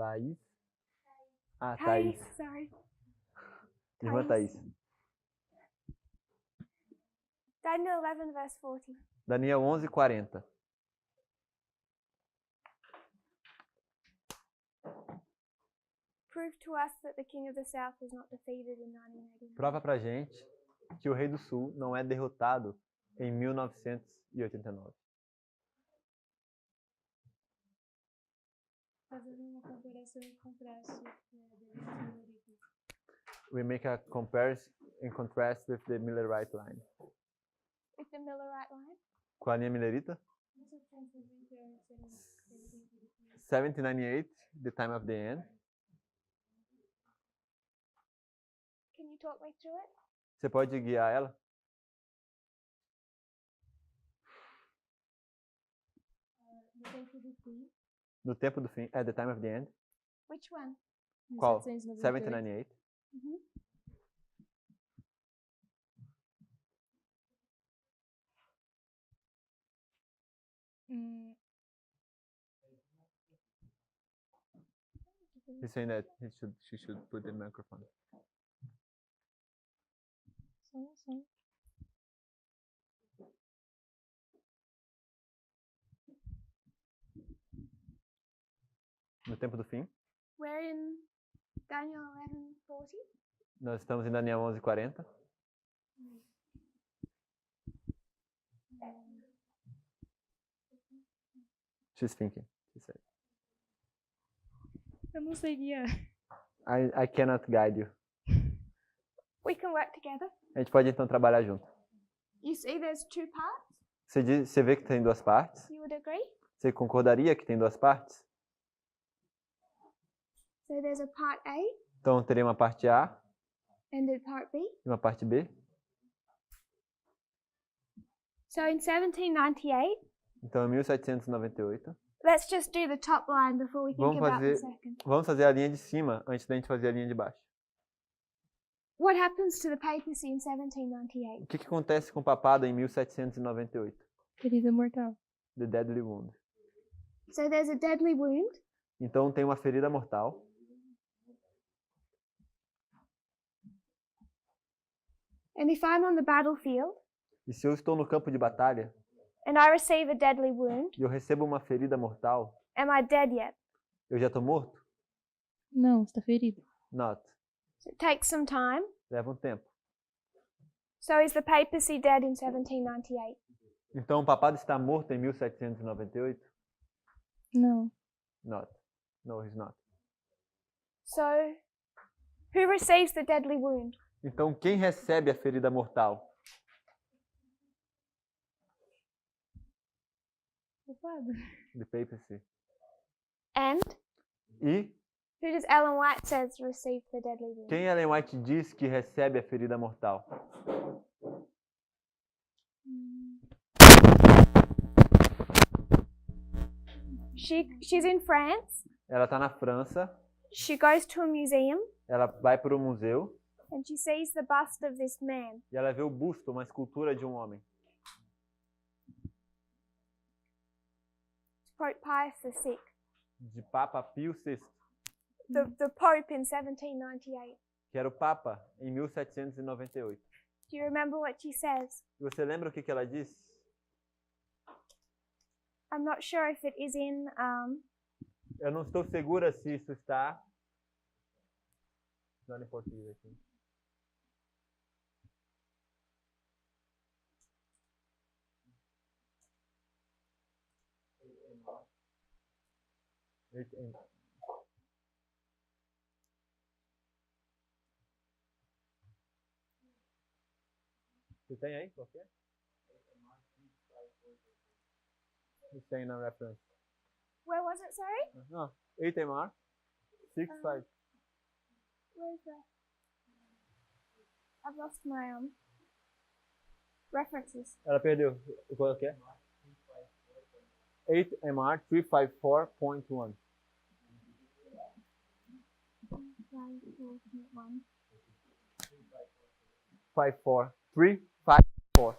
Thaís. Ah, Thaís, Thaís. sorry. Irmã Thaís. Daniel 11, verse 40. Daniel 11:40. Prove to us that the king of the south was not defeated in 1989. Prova pra gente que o rei do sul não é derrotado em 1989. Fazendo uma comparação e contraste deles mileritas. We make a comparison in contrast with the Millerite line. With the Millerite line. Com a linha Millerita? 1798, the time of the end. Can you talk me through it? Você pode guiar ela? No tempo do fim. No tempo do fim. É, the time of the end. Which one? Qual? 1798. 1798. Mm-hmm. He's saying that she should put the microphone. Só. No tempo do fim. We're in Daniel 11:40. Nós estamos em Daniel 11:40. She's thinking, she said. Eu não sei guiar. I cannot guide you. We can work together. A gente pode então trabalhar junto. You see there's two parts? Você vê que tem duas partes? You would agree? Você concordaria que tem duas partes? So there's a part A Então teria uma parte A and a part B. e uma parte B. So in 1798, Então em 1798, let's just do the top line before we think Vamos about the fazer- second. vamos fazer a linha de cima antes da gente fazer a linha de baixo. What happens to the papacy in 1798? O que acontece com o papado em 1798? Ferida mortal. The Deadly Wound. So there's a deadly wound. Então tem uma ferida mortal. And if I'm on the battlefield E se eu estou no campo de batalha and I receive a deadly wound, e eu recebo uma ferida mortal, am I dead yet? eu já estou morto? Não, está ferido. Not. So it takes some time. Leva um tempo. So is the papacy dead in 1798? Então o papado está morto em 1798? Não. Not. No, he's not. So who receives the deadly wound? Então quem recebe a ferida mortal? Culpado. The papacy. And E who does Ellen White says receive the deadly wound? quem Ellen White diz que recebe a ferida mortal? She's in France. Ela está na França, She goes to a museum ela vai para o museu and she sees the bust of this man. e ela vê o busto, uma escultura de um homem. Pope Pius VI. De Papa Pio VI, The Pope in 1798. que era o Papa em 1798. Do you remember what she says? E você lembra o que ela disse? I'm not sure if it is in Eu não estou segura se isso está... Não é em português aqui. Você tem aí? Qual que é? He's saying a reference. where was it, sorry? No, 8MR 65. Where is that? I've lost my references. Ela perdeu. Qual que é? 8MR 354.1. 54. 354.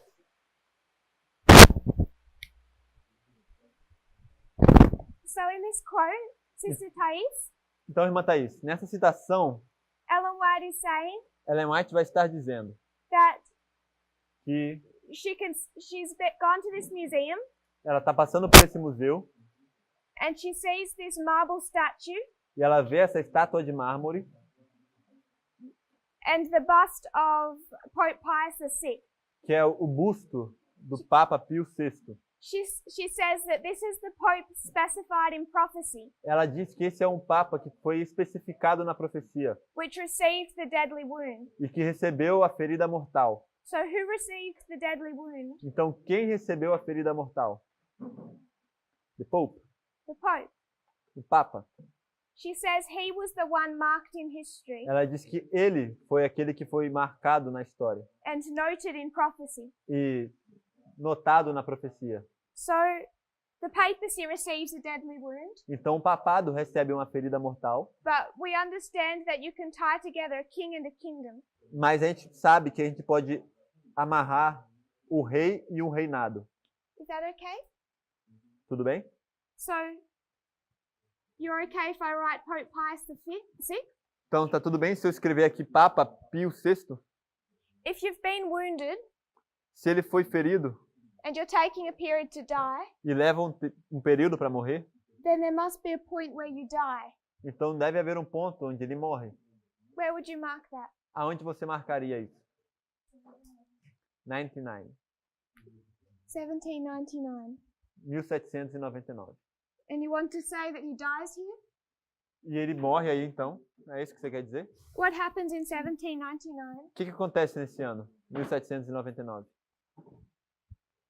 So in this quote, Sister Thais, Então, irmã Thaís, nessa citação, Ellen White is saying Ellen White vai estar dizendo that que she's gone to this museum ela está passando por esse museu and she sees this marble statue e ela vê essa estátua de mármore and the bust of Pope Pius VI. que é o busto do Papa Pio VI. She says that this is the Pope specified in prophecy, Ela diz que esse é um Papa que foi especificado na profecia which received the deadly wound. e que recebeu a ferida mortal. So who received the deadly wound? Então, quem recebeu a ferida mortal? The Pope, The Pope. o Papa. She says he was the one marked in history Ela diz que ele foi aquele que foi marcado na história and noted in prophecy. e notado na profecia. So the papacy receives a deadly wound, Então, o papado recebe uma ferida mortal, but we understand that you can tie together a king and a kingdom. mas a gente sabe que a gente pode amarrar o rei e um reinado. Is that okay? Tudo bem? So you're okay if I write Pope Pius VI? Então, tá tudo bem se eu escrever aqui Papa Pio VI? If you've been wounded Se ele foi ferido and you're taking a period to die, e leva um período para morrer, then there must be a point where you die. então deve haver um ponto onde ele morre. Where would you mark that? Aonde você marcaria isso? 99. 1799. 1799. And you want to say that he dies here? E ele morre aí, então? É isso que você quer dizer? What happens in 1799? O que acontece nesse ano? 1799.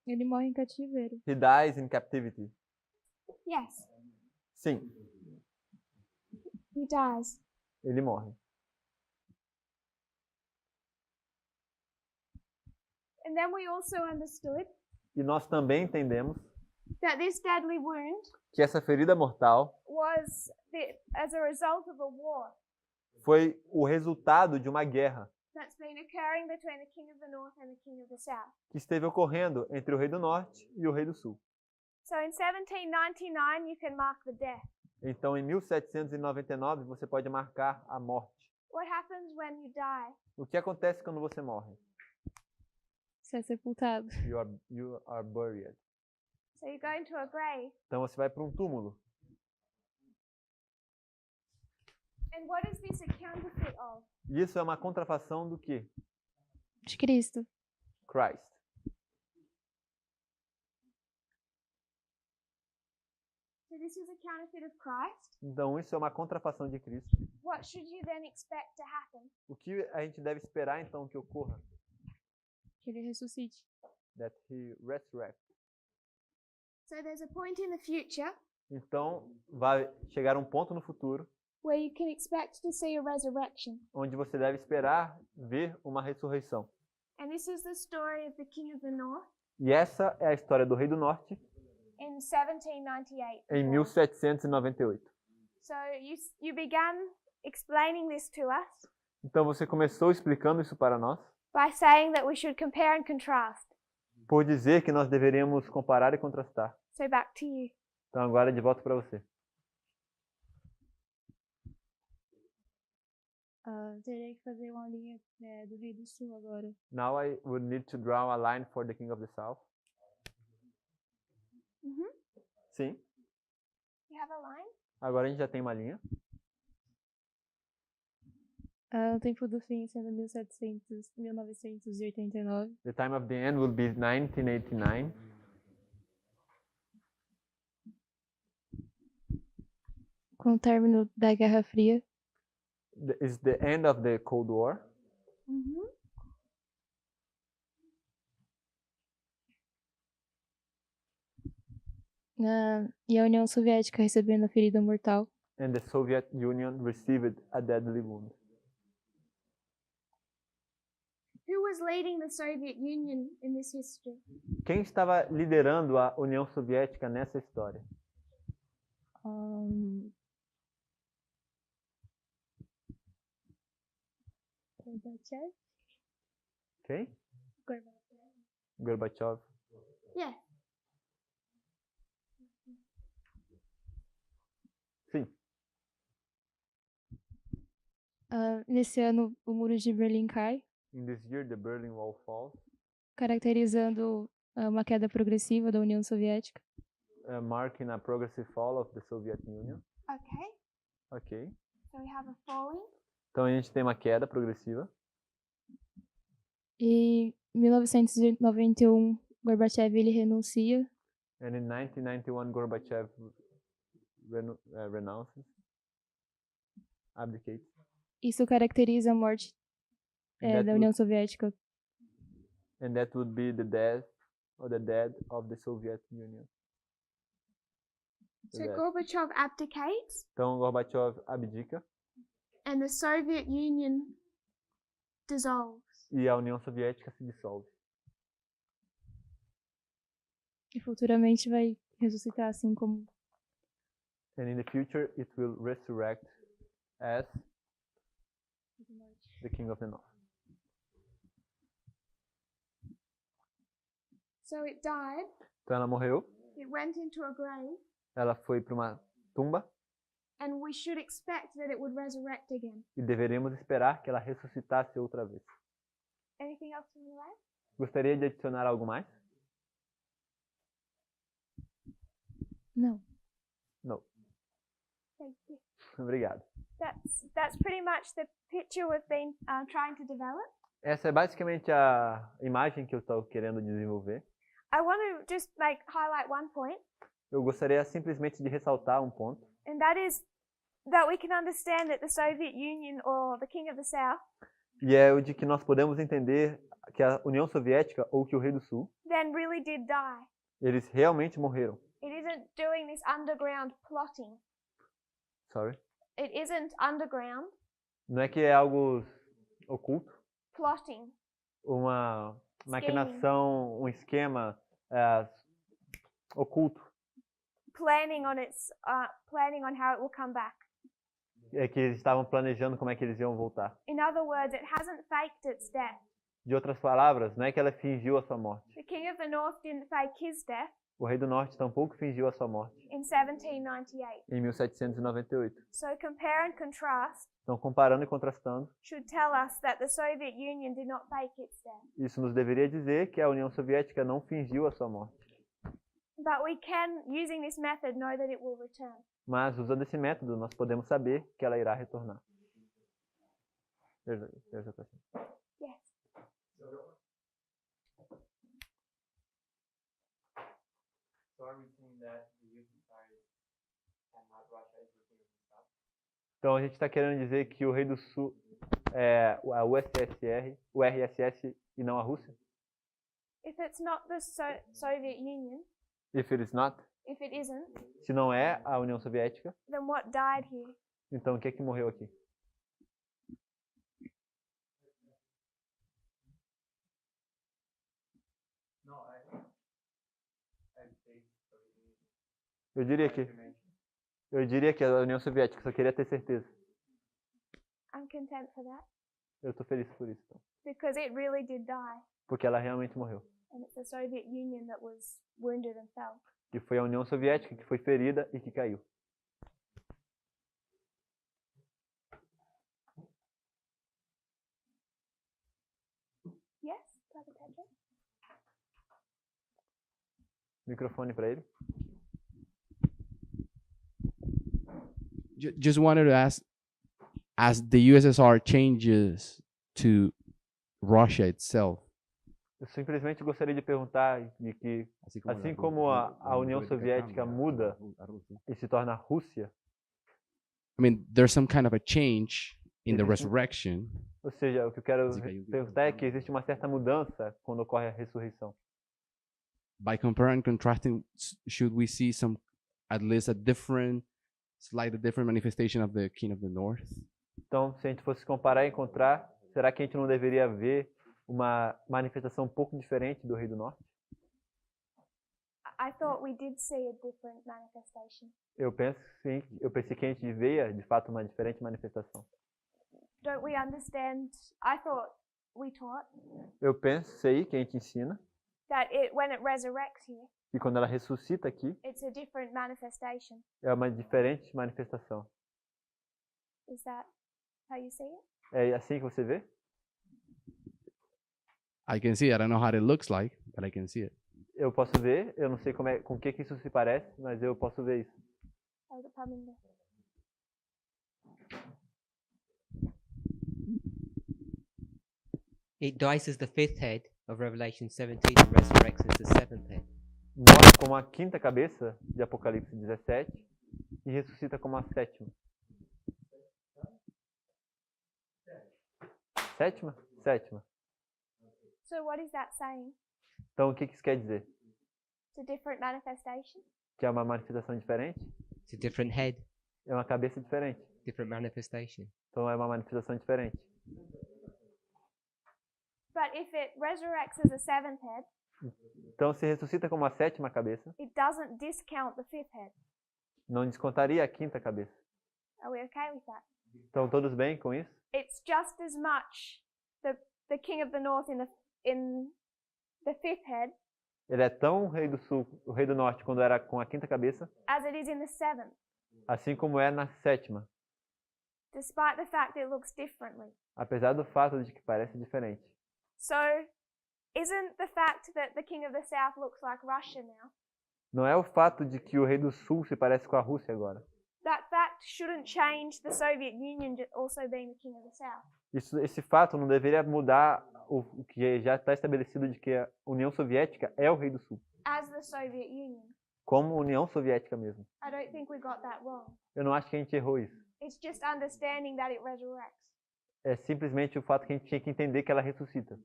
Ele morre em cativeiro. He dies in captivity. Yes, Sim, he dies. ele morre. And then we also understood E nós também entendemos that this deadly wound que essa ferida mortal was as a result of a war foi o resultado de uma guerra that's been occurring between the king of the north and the king of the south. que esteve ocorrendo entre o rei do norte e o rei do sul. So in 1799 you can mark the death. Então, em 1799, você pode marcar a morte. What happens when you die? O que acontece quando você morre? Você é sepultado. You are buried. So you go into a grave. Então, você vai para um túmulo. And what is this a counterfeit of? E isso é uma contrafação do quê? De Cristo. Christ. So this is a counterfeit of Christ. Então, isso é uma contrafação de Cristo. What should you then expect to happen? O que a gente deve esperar, então, que ocorra? Que ele ressuscite. That he resurrects. So there's a point in the future Então, vai chegar um ponto no futuro where you can expect to see a resurrection. onde você deve esperar ver uma ressurreição. And this is the story of the king of the north E essa é a história do rei do norte in 1798. em 1798. So you began explaining this to us Então, você começou explicando isso para nós by saying that we should compare and contrast. por dizer que nós deveríamos comparar e contrastar. So back to you. Então, agora de volta para você. Terei que fazer uma linha do Rio do Sul agora. Now I would need to draw a line for the King of the South. Sim. You have a line? Agora a gente já tem uma linha. O tempo do fim sendo 1989. The time of the end will be 1989. Com o término da Guerra Fria. Is the end of the Cold War. E a União Soviética recebendo a ferida mortal. And the Soviet Union received a deadly wound. Who was leading the Soviet Union in this history? Quem estava liderando a União Soviética nessa história? Gorbachev? Quem? Gorbachev. Yeah. Sim. Nesse ano, o Muro de Berlim cai, In this year, the Berlin Wall falls, caracterizando uma queda progressiva da União Soviética. Marking a progressive fall of the Soviet Union. Okay, Ok. so we have a falling. Então a gente tem uma queda progressiva. E em 1991, Gorbachev ele renuncia. And in 1991, Gorbachev renounces, abdicates. Isso caracteriza a morte That da União Soviética. And that would be the death of the Soviet Union. So Gorbachev abdicates Então Gorbachev abdica and the Soviet Union dissolves. e a União Soviética se dissolve. E futuramente vai ressuscitar assim como And in the future it will resurrect as the King of the North. So it died, Então ela morreu, it went into a grave, ela foi para uma tumba and we should expect that it would resurrect again. e deveríamos esperar que ela ressuscitasse outra vez. Anything else from you, Ed? Gostaria de adicionar algo mais? não. Não. Thank you. Obrigado. That's pretty much the picture we've been trying to develop. Essa é basicamente a imagem que eu estou querendo desenvolver. I want to just highlight one point, Eu gostaria simplesmente de ressaltar um ponto, and that is that we can understand that the Soviet Union or the King of the South e é o de que nós podemos entender que a União Soviética ou que o Rei do Sul, then really did die. eles realmente morreram. It isn't doing this underground plotting. Sorry. It isn't underground Não é que é algo oculto, plotting. uma maquinação, um esquema oculto, Planning on how it will come back. é que eles estavam planejando como é que eles iam voltar. In other words, it hasn't faked its death. De outras palavras, não é que ela fingiu a sua morte. The King of the North didn't fake his death O Rei do Norte tampouco fingiu a sua morte in 1798. em 1798. So compare and contrast Então, comparando e contrastando, should tell us that the Soviet Union did not fake its death. isso nos deveria dizer que a União Soviética não fingiu a sua morte. But we can, using this method, know that it will return. Mas, usando esse método, nós podemos saber que ela irá retornar. There's a question. Yes. So are we saying that the USSR and not Russia is the king of the South? Então, a gente está querendo dizer que o Rei do Sul é a USSR, o RSS e não a Rússia? If it's not the Soviet Union, If it is not, if it isn't, se não é a União Soviética, then what died here? então o que é que morreu aqui? No, I'd say Soviet Union. Eu diria que a União Soviética, só queria ter certeza. I'm content for that Eu estou feliz por isso, então, because it really did die, porque ela realmente morreu. and it's the Soviet Union that was wounded and fell. E foi a União Soviética que foi ferida e que caiu. Yes, Brother Pedro? Microfone para ele. Just wanted to ask, as the USSR changes to Russia itself, Eu simplesmente gostaria de perguntar de que, assim como a União Soviética muda e se torna Rússia, I mean, there's some kind of a change in the resurrection. ou seja, o que eu quero perguntar é que existe uma certa mudança quando ocorre a ressurreição. By comparing and contrasting, should we see some, at least a different, slightly different manifestation of the King of the North? Então, se a gente fosse comparar e encontrar, será que a gente não deveria ver uma manifestação um pouco diferente do Rei do Norte? I thought we did see a different manifestation. Eu pensei que a gente veia, de fato, uma diferente manifestação. Don't we understand? I thought we taught Eu pensei que a gente ensina that when it resurrects here, que quando ela ressuscita aqui, it's a different manifestation. é uma diferente manifestação. Is that how you see it? É assim que você vê? I can see it. I don't know how it looks like, but I can see it. Eu posso ver, eu não sei com que isso se parece, mas eu posso ver isso. Oh, the Paminda. It dies as the fifth head of Revelation 17 and resurrects as the seventh head. Morre como a quinta cabeça de Apocalipse 17 e ressuscita como a sétima. Sétima? Sétima. So what is that saying? Então o que isso quer dizer? It's a different manifestation? Que é uma manifestação diferente? It's a different head, É uma cabeça diferente. different manifestation. Então é uma manifestação diferente. But if it resurrects as a seventh head, Então se ressuscita como a sétima cabeça, it doesn't discount the fifth head. não descontaria a quinta cabeça. Are we okay with that? Estão todos bem com isso? It's just as much the king of the north in the fifth head Ele é tão o rei do sul, o rei do norte, quando era com a quinta cabeça, as it is in the seventh, assim como é na sétima, despite the fact it looks differently. apesar do fato de que parece diferente. So, isn't the fact that the king of the south looks like Russia now, Não é o fato de que o rei do sul se parece com a Rússia agora. that fact shouldn't change the Soviet Union also being the king of the south? Esse fato não deveria mudar o que já está estabelecido de que a União Soviética é o rei do sul, As the Soviet Union. como União Soviética mesmo. I don't think we got that wrong. Eu não acho que a gente errou isso. It's just understanding that it resurrects. É simplesmente o fato que a gente tinha que entender que ela ressuscita.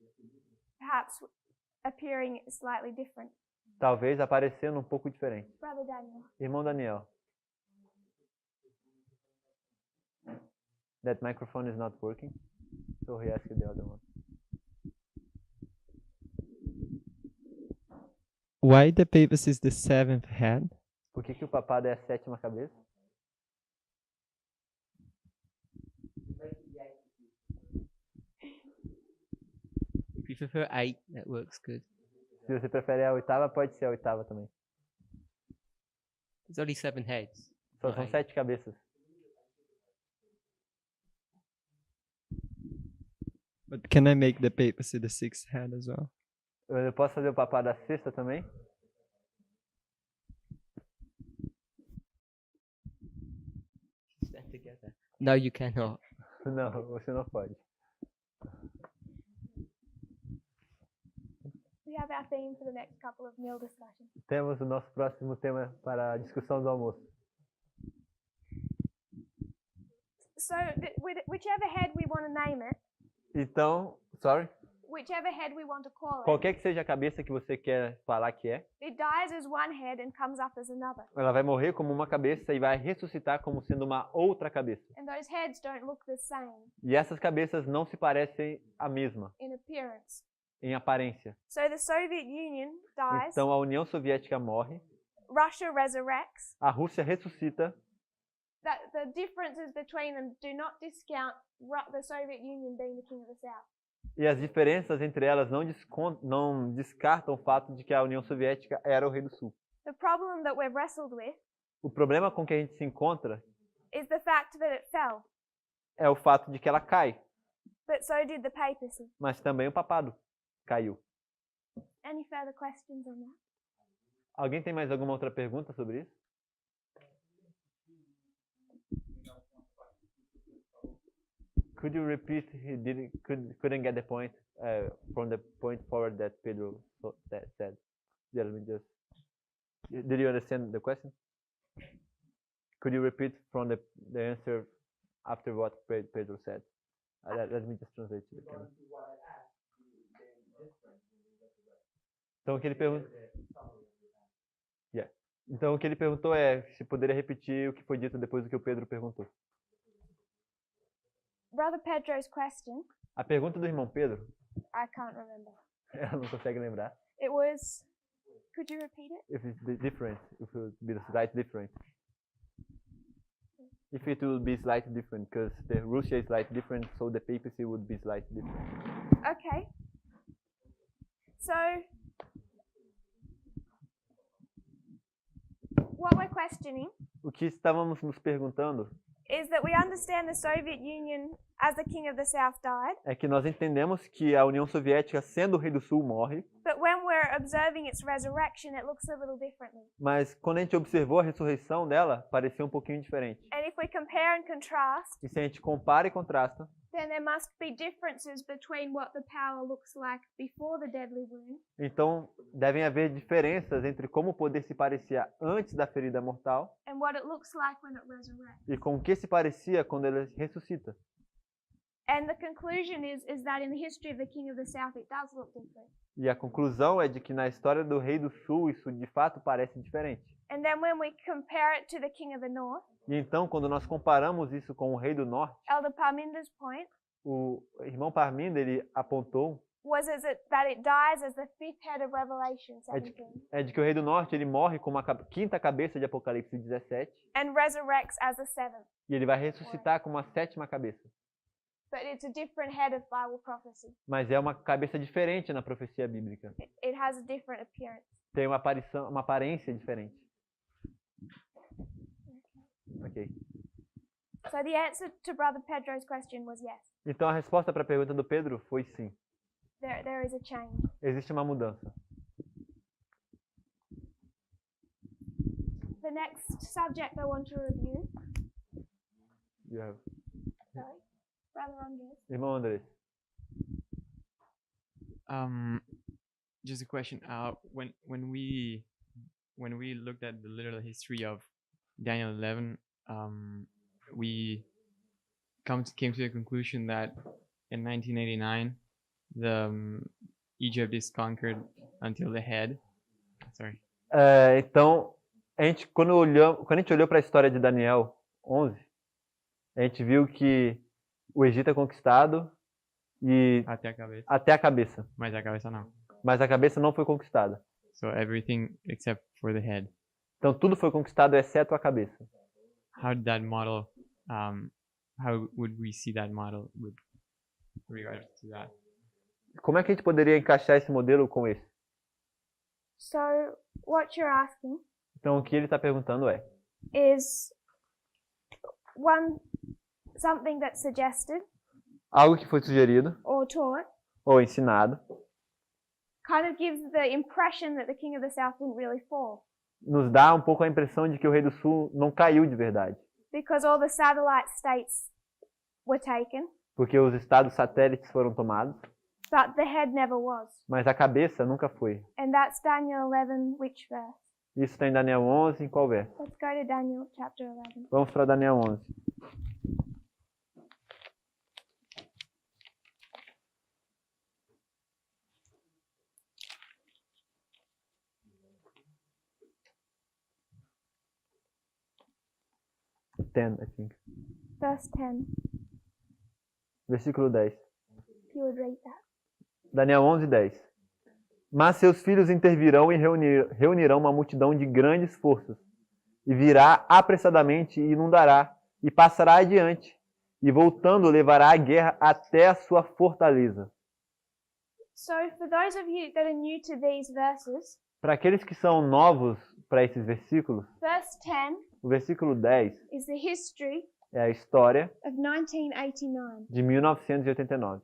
Perhaps appearing slightly different. Talvez aparecendo um pouco diferente. Brother Daniel. Irmão Daniel. That microphone is not working. So he asked the other one. Why the papacy is the seventh head? Por que o papado é a sétima cabeça? If you prefer 8, that works good. Se você prefere a oitava, pode ser a oitava também. There's only 7 heads. Só são Right. 7 cabeças. But can I make the papacy the sixth head as well? Eu posso fazer o papado da sexta também? Stand together. No, you cannot. Não, você não pode. We have our theme for the next couple of meal discussions. Temos o nosso próximo tema para a discussão do almoço. So, whichever head we want to name it, Então, whichever head we want to call it, qualquer que seja a cabeça que você quer falar que é, it dies as one head and comes up as another. ela vai morrer como uma cabeça e vai ressuscitar como sendo uma outra cabeça. And those heads don't look the same E essas cabeças não se parecem a mesma in appearance. em aparência. So the Soviet Union dies, Então a União Soviética morre, Russia resurrects. a Rússia ressuscita. That the differences between them do not discount the Soviet Union being the king of the south. E as diferenças entre elas não descartam o fato de que a União Soviética era o rei do sul. The problem that we've wrestled with O problema com que a gente se encontra is the fact that it fell, é o fato de que ela cai, but so did the papacy. mas também o papado caiu. Any further questions on that? Alguém tem mais alguma outra pergunta sobre isso? Could you repeat? He couldn't get the point from the point forward that Pedro said. Yeah, let me just. Did you understand the question? Could you repeat from the answer after what Pedro said? Let me just translate to the camera. Então o que ele perguntou? Yeah. Então o que ele perguntou é se poderia repetir o que foi dito depois do que o Pedro perguntou. Brother Pedro's question, A pergunta do irmão Pedro, I can't remember. ela não consegue lembrar. It was, could you repeat it? If it's different, if it would be slightly different. If it will be slightly different, because the Russia is slightly different, so the papacy would be slightly different. Okay. So, what we're questioning O que estávamos nos perguntando is that we understand the Soviet Union as the king of the South died, é que nós entendemos que a União Soviética, sendo o rei do Sul, morre, but when we're observing its resurrection, it looks a little differently. mas quando a gente observou a ressurreição dela, parecia um pouquinho diferente. And if we compare and contrast, E se a gente compara e contrasta, then there must be differences between what the power looks like before the deadly wound então devem haver diferenças entre como o poder se parecia antes da ferida mortal and what it looks like when it resurrects. e com o que se parecia quando ele ressuscita. And the conclusion is that in the history of the king of the South, it does look different. E a conclusão é de que na história do rei do Sul isso de fato parece diferente. And then when we compare it to the king of the North, E então, quando nós comparamos isso com o rei do Norte, Elder Parminder's point o irmão Parminda ele apontou was that it dies as the fifth head of Revelation 17 é de que o rei do Norte ele morre como a quinta cabeça de Apocalipse 17 and resurrects as the seventh. e ele vai ressuscitar como a sétima cabeça. But it's a different head of Bible prophecy. Mas é uma cabeça diferente na profecia bíblica. It has a different appearance. Tem uma aparência diferente. Ok. So the answer to Brother Pedro's question was yes. Então a resposta para a pergunta do Pedro foi sim. There is a change. Existe uma mudança. The next subject I want to review, You have- sorry, Brother Andres. Irmão Andrés. Just a question. When we looked at the literal history of Daniel 11, we came to the conclusion that in 1989, Egypt is conquered until the head. Sorry. Então, quando a gente olhou para a história de Daniel 11, a gente viu que o Egito é conquistado e Até a cabeça. até a cabeça. Mas a cabeça não. Mas a cabeça não foi conquistada. So everything except for the head. Então tudo foi conquistado exceto a cabeça. How did that model? How would we see that model with regards to that? Como é que a gente poderia encaixar esse modelo com esse? So what you're asking Então o que ele está perguntando é: is something that's suggested algo que foi sugerido or taught ou ensinado kind of gives the impression that the king of the south didn't really fall nos dá um pouco a impressão de que o rei do sul não caiu de verdade, because all the satellite states were taken, porque os estados satélites foram tomados, but the head never was. mas a cabeça nunca foi. And that's Daniel 11, which verse? Isso está em Daniel 11, em qual verso? Let's go to Daniel chapter 11. Vamos para Daniel 11. I think. Verse 10. Versículo 10. If you would read that. Daniel 11, 10. Mas seus filhos intervirão e reunirão uma multidão de grandes forças, e virá apressadamente e inundará, e passará adiante, e voltando levará a guerra até a sua fortaleza. So for those of you that are new to these verses, Para aqueles que são novos para esses versículos, verse 10 o versículo 10 is the history é a história of 1989. de 1989.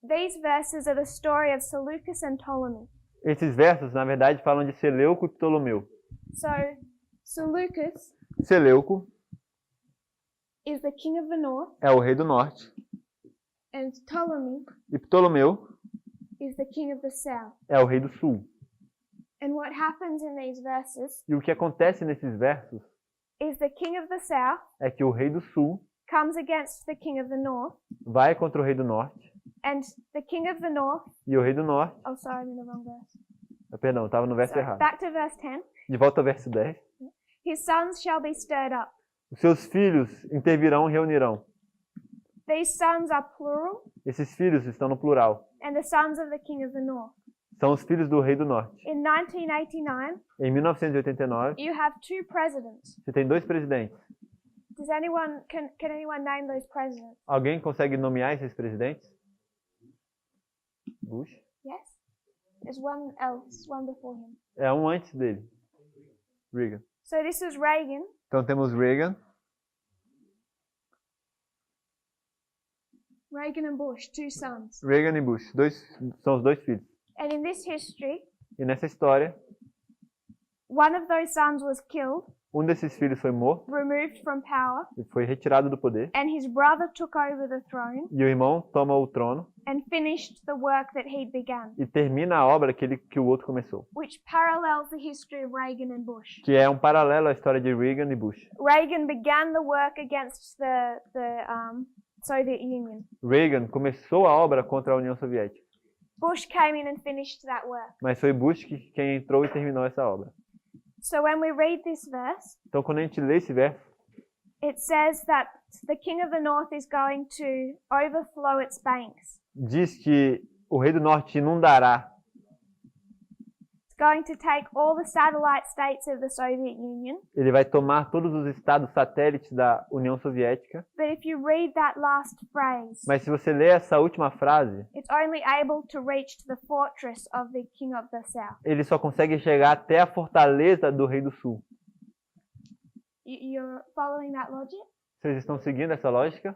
These verses are the story of Seleucus and Ptolemy. Esses versos, na verdade, falam de Seleuco e Ptolomeu. So Seleucus Seleuco is the king of the north, é o rei do norte, and Ptolemy e Ptolomeu is the king of the south. é o rei do sul. And what happens in these verses E o que acontece nesses versos is the king of the south é que o rei do sul comes against the king of the north, vai contra o rei do norte, and the king of the north, e o rei do norte, oh sorry, I'm in the wrong verse. perdão, estava no verso Sorry. errado. Back to verse 10. De volta ao verso 10. His sons shall be stirred up. Os seus filhos intervirão e reunirão. These sons are plural, Esses filhos estão no plural. and the sons of the king of the north. São os filhos do rei do norte. In 1989, Em 1989, you have two presidents. você tem dois presidentes. Can anyone name those presidents? Alguém consegue nomear esses presidentes? Bush? Yes? There's one else, one before him. É um antes dele. Reagan. So this was Reagan, Então temos Reagan, Reagan and Bush, two sons. Reagan e Bush, são os dois filhos. And in this history, E nessa história, one of those sons was killed, um desses filhos foi morto removed from power, e foi retirado do poder. and his brother took over the throne E o irmão toma o trono and finished the work that he'd begun, e termina a obra que o outro começou. which parallels the history of Reagan and Bush. Que é um paralelo à história de Reagan e Bush. Reagan began the work against the Soviet Union. Reagan começou a obra contra a União Soviética, Bush came in and finished that work. mas foi Bush quem entrou e terminou essa obra. So when we read this verse, Então, quando a gente lê esse verso, it says that the king of the north is going to overflow its banks. diz que o rei do norte inundará, It's going to take all the satellite states of the Soviet Union. ele vai tomar todos os estados satélites da União Soviética. But if you read that last phrase, Mas se você ler essa última frase, it's only able to reach the fortress of the king of the south. ele só consegue chegar até a fortaleza do rei do sul. You're following that logic? Vocês estão seguindo essa lógica?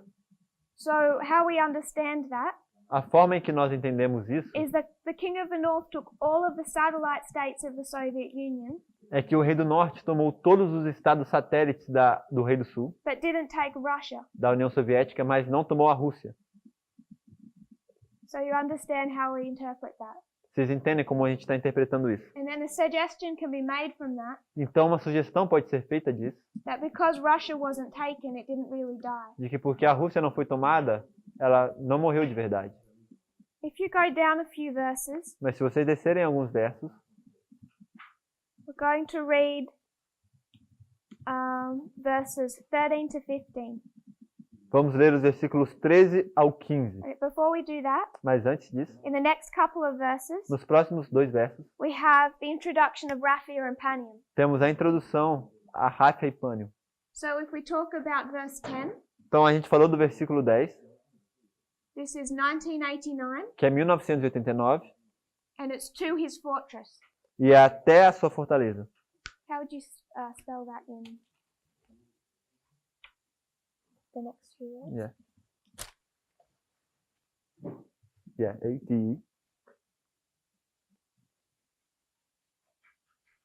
So how we understand that A forma em que nós entendemos isso is that the king of the north took all of the satellite states of the Soviet Union, é que o rei do norte tomou todos os estados satélites do rei do sul, but didn't take Russia. da União Soviética, mas não tomou a Rússia. So you understand how we interpret that. Vocês entendem como a gente está interpretando isso? And then a suggestion can be made from that, Então, uma sugestão pode ser feita disso, that because Russia wasn't taken, it didn't really die. de que porque a Rússia não foi tomada, ela não morreu de verdade. If you go down a few verses, Mas se vocês descerem alguns versos, we're going to read verses 13 to 15. vamos ler os versículos 13 ao 15. Before we do that, Mas antes disso, in the next couple of verses, nos próximos 2 versos, we have the introduction of Raphia and Panium. temos a introdução a Ráfia e Pânio. So if we talk about verse 10, Então, a gente falou do versículo 10, this is 1989, que é 1989, and it's to his fortress. e é até a sua fortaleza. How would you spell that in the next few words? Yeah. Yeah, ATE.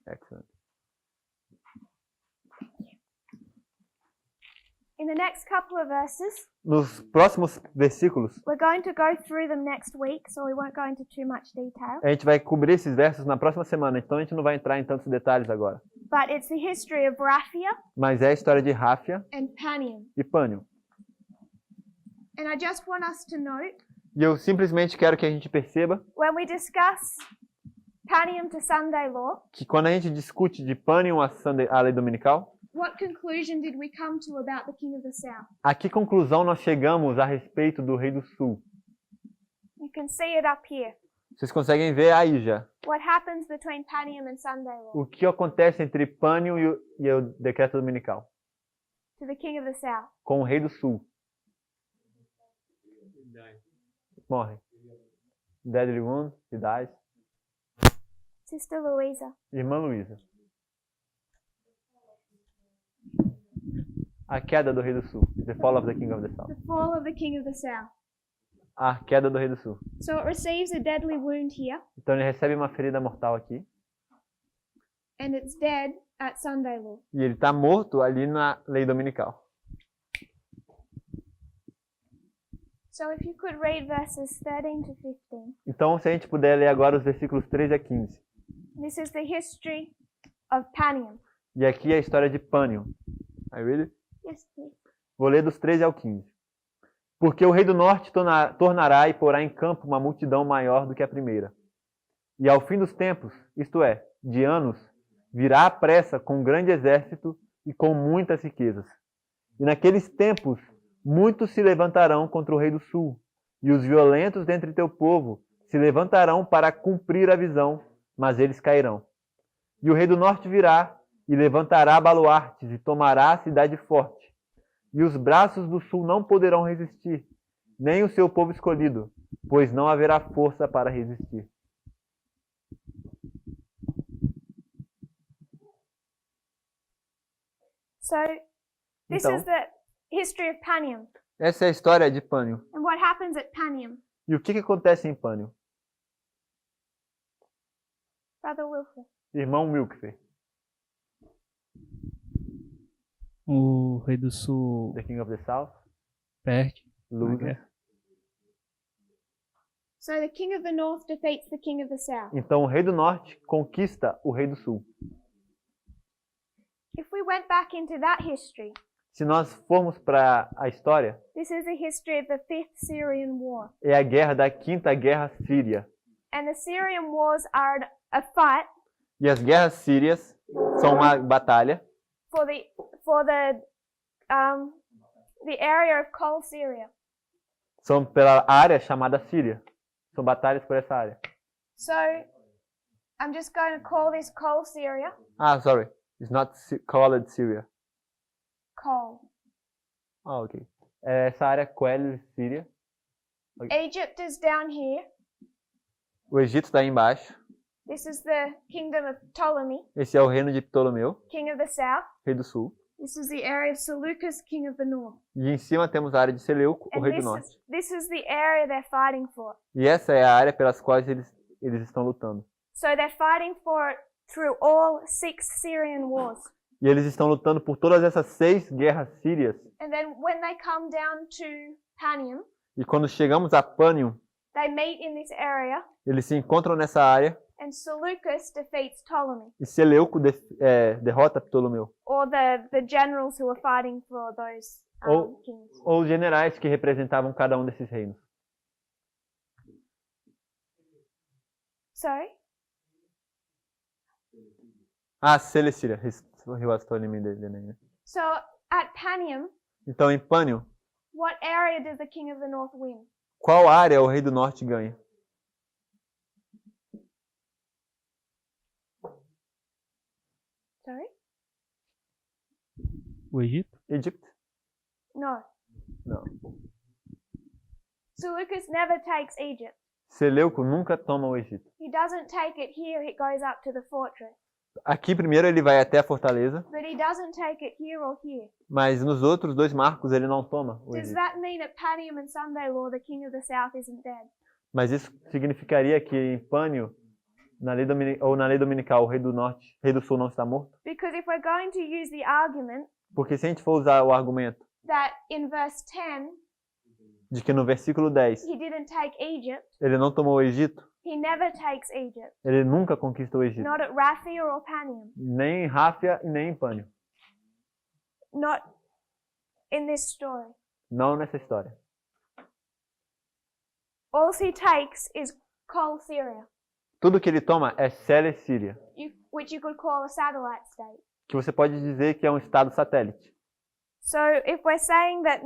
Excellent. In the next couple of verses, Nos próximos versículos, we're going to go through them next week, so we won't go into too much detail. a gente vai cobrir esses versos na próxima semana, então a gente não vai entrar em tantos detalhes agora. But it's the history of Raphia Mas é a história de Ráfia and Panium. e Pânio. And I just want us to note, E eu simplesmente quero que a gente perceba when we discuss Panium to Sunday law, que quando a gente discute de Pânio a lei dominical, what conclusion did we come to about the king of the south? a que conclusão nós chegamos a respeito do rei do sul? You can see it up here. Vocês conseguem ver aí já What happens between Panium and Sunday law o que acontece entre Pânio e o decreto dominical to the king of the south? com o rei do sul. Morre. Deadly wound, he dies. Sister Louisa. Irmã Luísa. A queda do rei do sul. The fall of the king of the south. The fall of the king of the south. A queda do rei do sul. So it receives a deadly wound here, Então ele recebe uma ferida mortal aqui. and it's dead at Sunday law. E ele está morto ali na lei dominical. So if you could read verses 13 to 15. Então, se a gente puder ler agora os versículos 13 a 15. This is the history of Panium. E aqui é a história de Pânio. I read it? Yes, please. Vou ler dos 13 ao 15. Porque o rei do norte tornará e porá em campo uma multidão maior do que a primeira. E ao fim dos tempos, isto é, de anos, virá à pressa com um grande exército e com muitas riquezas. E naqueles tempos, muitos se levantarão contra o rei do sul, e os violentos dentre teu povo se levantarão para cumprir a visão, mas eles cairão. E o rei do norte virá e levantará baluartes e tomará a cidade forte. E os braços do sul não poderão resistir, nem o seu povo escolhido, pois não haverá força para resistir. So this Então, is the history of Panium. Essa é a história de Pânio. And what happens at Panium? E o que acontece em Pânio? Brother Wilfred. Irmão Wilkfer, O rei do sul The King of the South, perde. loses. guerra. So the king of the north defeats the king of the south. Então o rei do norte conquista o rei do sul. If we went back into that history, Se nós formos para a história, this is a history of the Fifth Syrian War. é a guerra da Quinta Guerra Síria. And the Syrian wars are a fight E as guerras sírias são uma batalha for the area of Kol Syria. são pela área chamada Síria. São batalhas por essa área. So I'm just going to call this Kol Syria. Sorry. It's not called Syria. Kol. Ok. Essa área Quell, Síria. Egypt is down here. O Egito está aí embaixo. This is the kingdom of Ptolemy, Esse é o reino de Ptolomeu, king of the south. rei do sul. This is the area of Seleucus, king of the north. E em cima temos a área de Seleuco, o And rei do norte. this is the area they're fighting for. E essa é a área pelas quais eles estão lutando. So they're fighting for it through all 6 Syrian wars. E eles estão lutando por todas essas 6 guerras sírias. And then when they come down to Panium, E quando chegamos a Pânium, they meet in this area, eles se encontram nessa área and Seleucus defeats Ptolemy, e Seleuco derrota Ptolomeu. or the generals who are fighting for those kings. Ou os generais que representavam cada um desses reinos. Sorry? Celecília. He was telling me the name. So at Panium, Então, em Pânium, what area does the king of the north win? qual área o rei do norte ganha? Sorry? O Egito? Egito? No. Não. Seleucus never takes Egypt. Seleuco nunca toma o Egito. He doesn't take it here, it goes up to the fortress. Aqui primeiro ele vai até a fortaleza, But he doesn't take it here or here. mas nos outros 2 marcos ele não toma o Does Egito. that mean at Panium and Sunday Law the king of the south isn't dead? Mas isso significaria que em Pânio, na lei dominical, o rei do norte, rei do sul não está morto? Because if we're going to use the argument Porque se a gente for usar o argumento that in verse 10 de que no versículo 10 he didn't take Egypt, ele não tomou o Egito, he never takes Egypt. ele nunca conquistou o Egito. Not at Raphia or Panium. Nem em Ráfia e nem em Pânio. Not in this story. Não nessa história. All he takes is Kol Syria, Tudo que ele toma é Celecília, which you could call a satellite state. que você pode dizer que é um estado satélite. So if we're saying that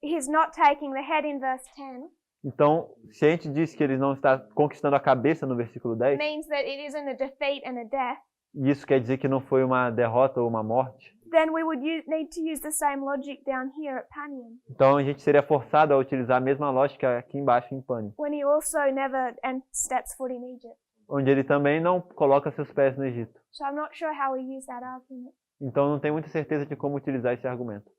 he's not taking the head in verse 10, Então, se a gente diz que ele não está conquistando a cabeça no versículo 10, means that it isn't a defeat and a death, e isso quer dizer que não foi uma derrota ou uma morte, then we would need to use the same logic down here at Panium, então a gente seria forçado a utilizar a mesma lógica aqui embaixo em Pânio, when he also never steps foot in Egypt. onde ele também não coloca seus pés no Egito. So I'm not sure how we use that argument. Então não tenho muita certeza de como utilizar esse argumento.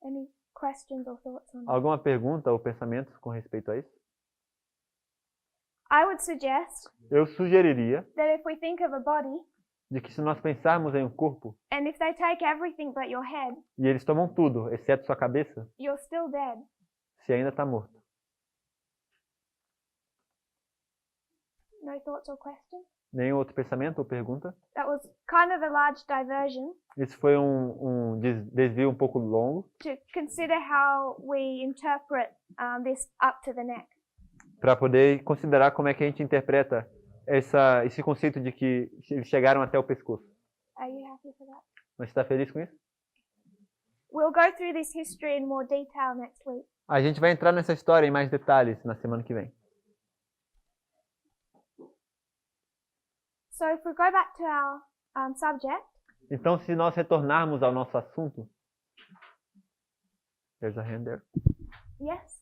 Any questions or thoughts on that? Alguma pergunta ou pensamento com respeito a isso? I would suggest Eu sugeriria that if we think of a body, de que se nós pensarmos em um corpo and if they take everything but your head, e eles tomam tudo, exceto sua cabeça, you're still dead. se ainda está morto. No thoughts or questions? Nenhum outro pensamento ou pergunta? That was kind of a large diversion Isso foi um desvio um pouco longo to consider how we interpret this up to the neck. para poder considerar como é que a gente interpreta esse conceito de que eles chegaram até o pescoço. Are you happy for that? Mas está feliz com isso? We'll go through this history in more detail next week. A gente vai entrar nessa história em mais detalhes na semana que vem. So if we go back to our subject, Então, se nós retornarmos ao nosso assunto, there's a hand there. yes?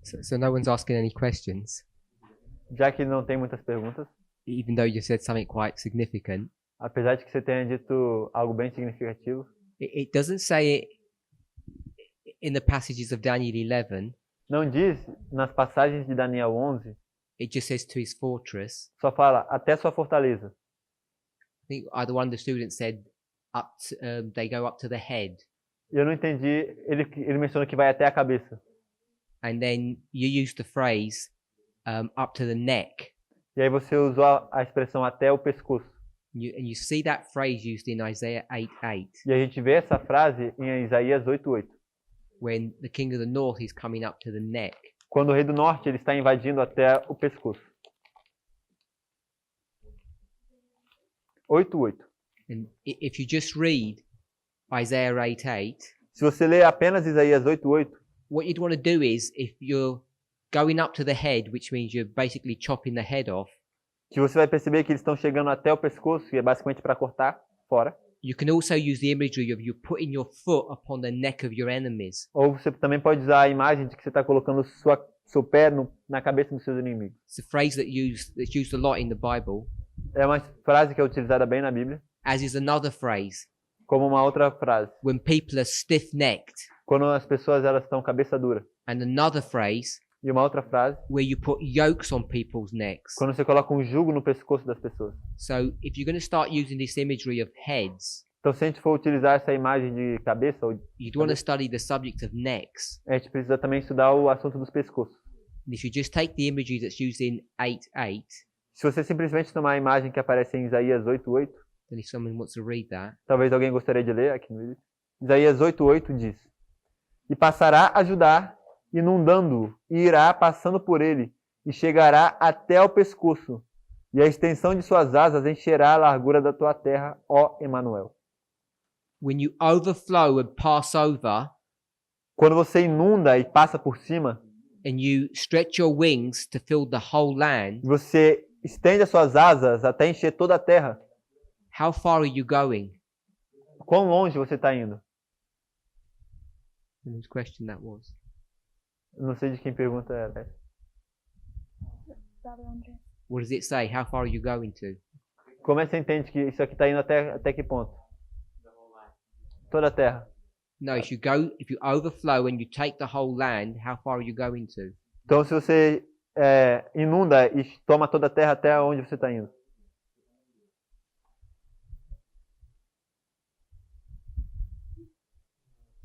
So no one's asking any questions. Já que não tem muitas perguntas, even though you said something quite significant, Apesar de que você tenha dito algo bem significativo, it doesn't say it in the passages of Daniel 11. não diz nas passagens de Daniel 11, It just says to his fortress. só fala até sua fortaleza. I think either one of the students said up to, they go up to the head, E eu não entendi, ele menciona que vai até a cabeça. and then you use the phrase up to the neck. E aí você usou a expressão até o pescoço. And you see that phrase used in Isaiah 8:8, E a gente vê essa frase em Isaías 8:8. when the king of the north is coming up to the neck. Quando o rei do norte ele está invadindo até o pescoço. 8:8. And if you just read Isaiah 8:8, Se você ler apenas Isaías 8:8, what you'd want to do is, if you're going up to the head, which means you're basically chopping the head off, que você vai perceber que eles estão chegando até o pescoço, e é basicamente para cortar fora. you can also use the imagery of you putting your foot upon the neck of your enemies. Ou você também pode usar a imagem de que você está colocando seu pé na cabeça dos seus inimigos. It's a phrase that's used a lot in the Bible, É uma frase que é utilizada bem na Bíblia, as is another phrase como uma outra frase. when people are stiff-necked, Quando as pessoas elas estão cabeça dura. and another phrase E uma outra frase, where you put yokes on people's necks. quando você coloca um jugo no pescoço das pessoas. So if you're going to start using this imagery of heads, Então, se a gente for utilizar essa imagem de cabeça, you'd want to study the subject of necks. a gente precisa também estudar o assunto dos pescoços. And if you just take the imagery that's used in 8:8, Se você simplesmente tomar a imagem que aparece em Isaías 8:8, then if someone wants to read that, talvez alguém gostaria de ler aqui no vídeo. Isaías 8:8 diz: E passará a Judá, inundando-o, e irá passando por ele, e chegará até ao pescoço, e a extensão de suas asas encherá a largura da tua terra, ó Emanuel. when you overflow and pass over, Quando você inunda e passa por cima, and you stretch your wings to fill the whole land, você estende as suas asas até encher toda a terra. how far are you going? Quão longe você está indo? And whose question that was? Não sei de quem pergunta é essa. Brother Andre. What does it say? How far are you going to? Como é que você entende que isso aqui está indo até que ponto? Toda a terra. No, if you overflow and you take the whole land, how far are you going to? Então, se você inunda e toma toda a terra, até onde você está indo?